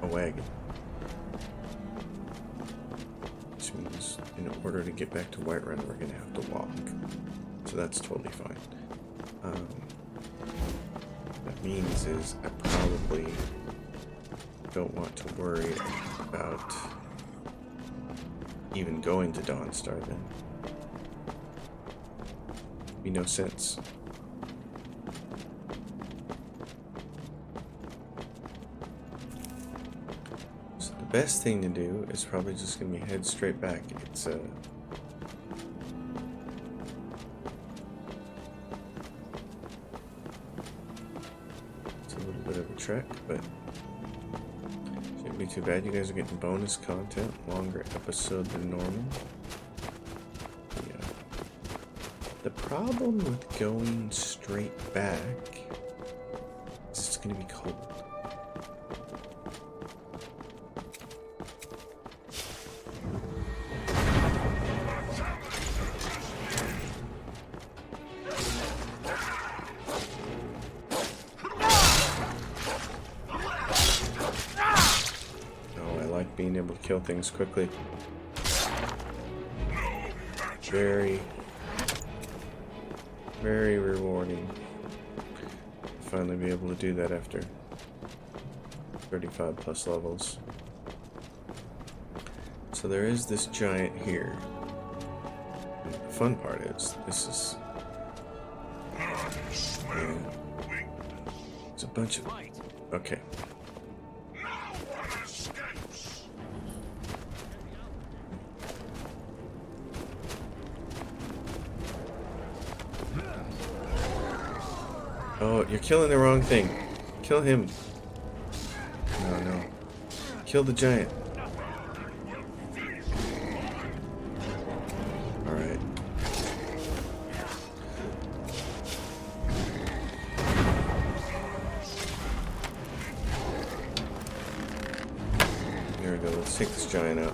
a wagon. Which means in order to get back to Whiterun, we're going to have to walk. So that's totally fine. What that means is I probably don't want to worry about even going to Dawn Star then. Be no sense. Best thing to do is probably just gonna be head straight back. It's trek, but shouldn't be too bad. You guys are getting bonus content, longer episode than normal. Yeah. The problem with going straight back is it's going to be cold. Being able to kill things quickly. Very, very rewarding. Finally be able to do that after 35 plus levels. So there is this giant here. And the fun part is, this is... Yeah, it's a bunch of... Okay. Oh, you're killing the wrong thing. Kill him. No. Kill the giant. Alright. There we go. Let's take this giant out.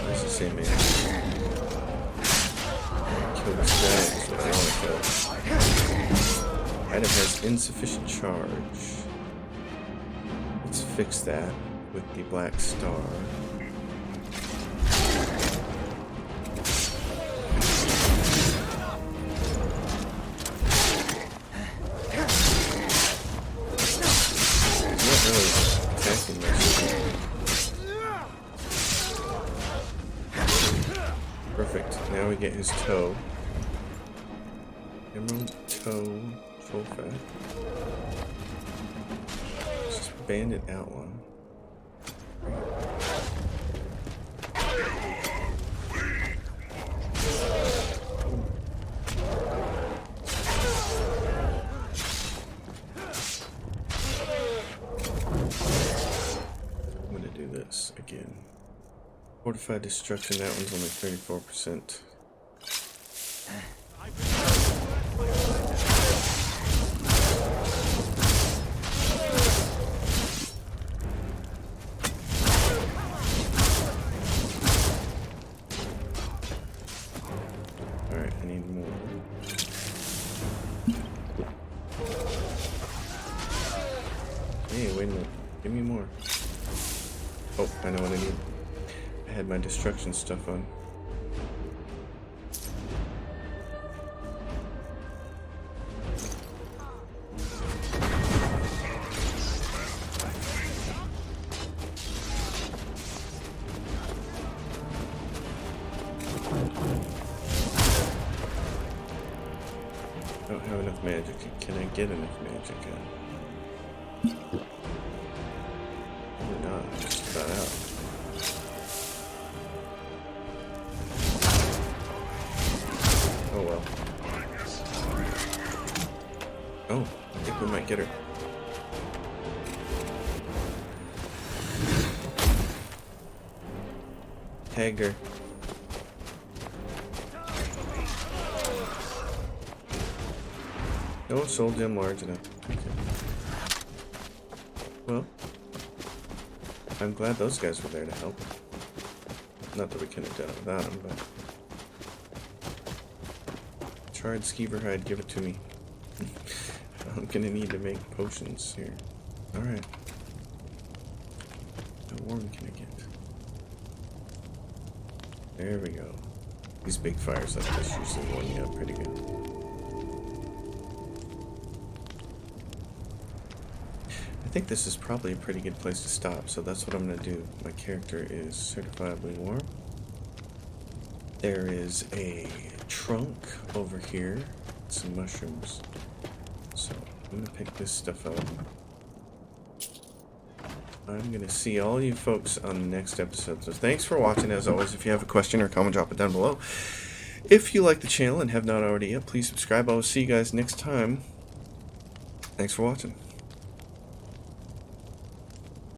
Where's the same man? Kill this guy is what I want to kill. Item has insufficient charge. Let's fix that with the black star. He's not really attacking much. Perfect. Now we get his toe. Emerald toe trophy. Just bandit outlaw. I'm gonna do this again. Fortified destruction, that one's only 34%. Alright, I need more. Hey, wait a minute. Give me more. Oh, I know what I need. I had my destruction stuff on. I don't have enough magic. Can I get enough magic? Probably not. I'm just about out. Oh well. Oh, I think we might get her. Tagged her. No soul gem large enough. Okay. Well, I'm glad those guys were there to help. Not that we couldn't have done it without them, but... Charred skeever hide, give it to me. I'm gonna need to make potions here. Alright. How warm can I get? There we go. These big fires like this usually warm you up pretty good. I think this is probably a pretty good place to stop, so that's what I'm gonna do. My character is certifiably warm. There is a trunk over here, some mushrooms. So I'm gonna pick this stuff up. I'm gonna see all you folks on the next episode. So thanks for watching. As always, if you have a question or comment, drop it down below. If you like the channel and have not already yet, please subscribe. I will see you guys next time. Thanks for watching.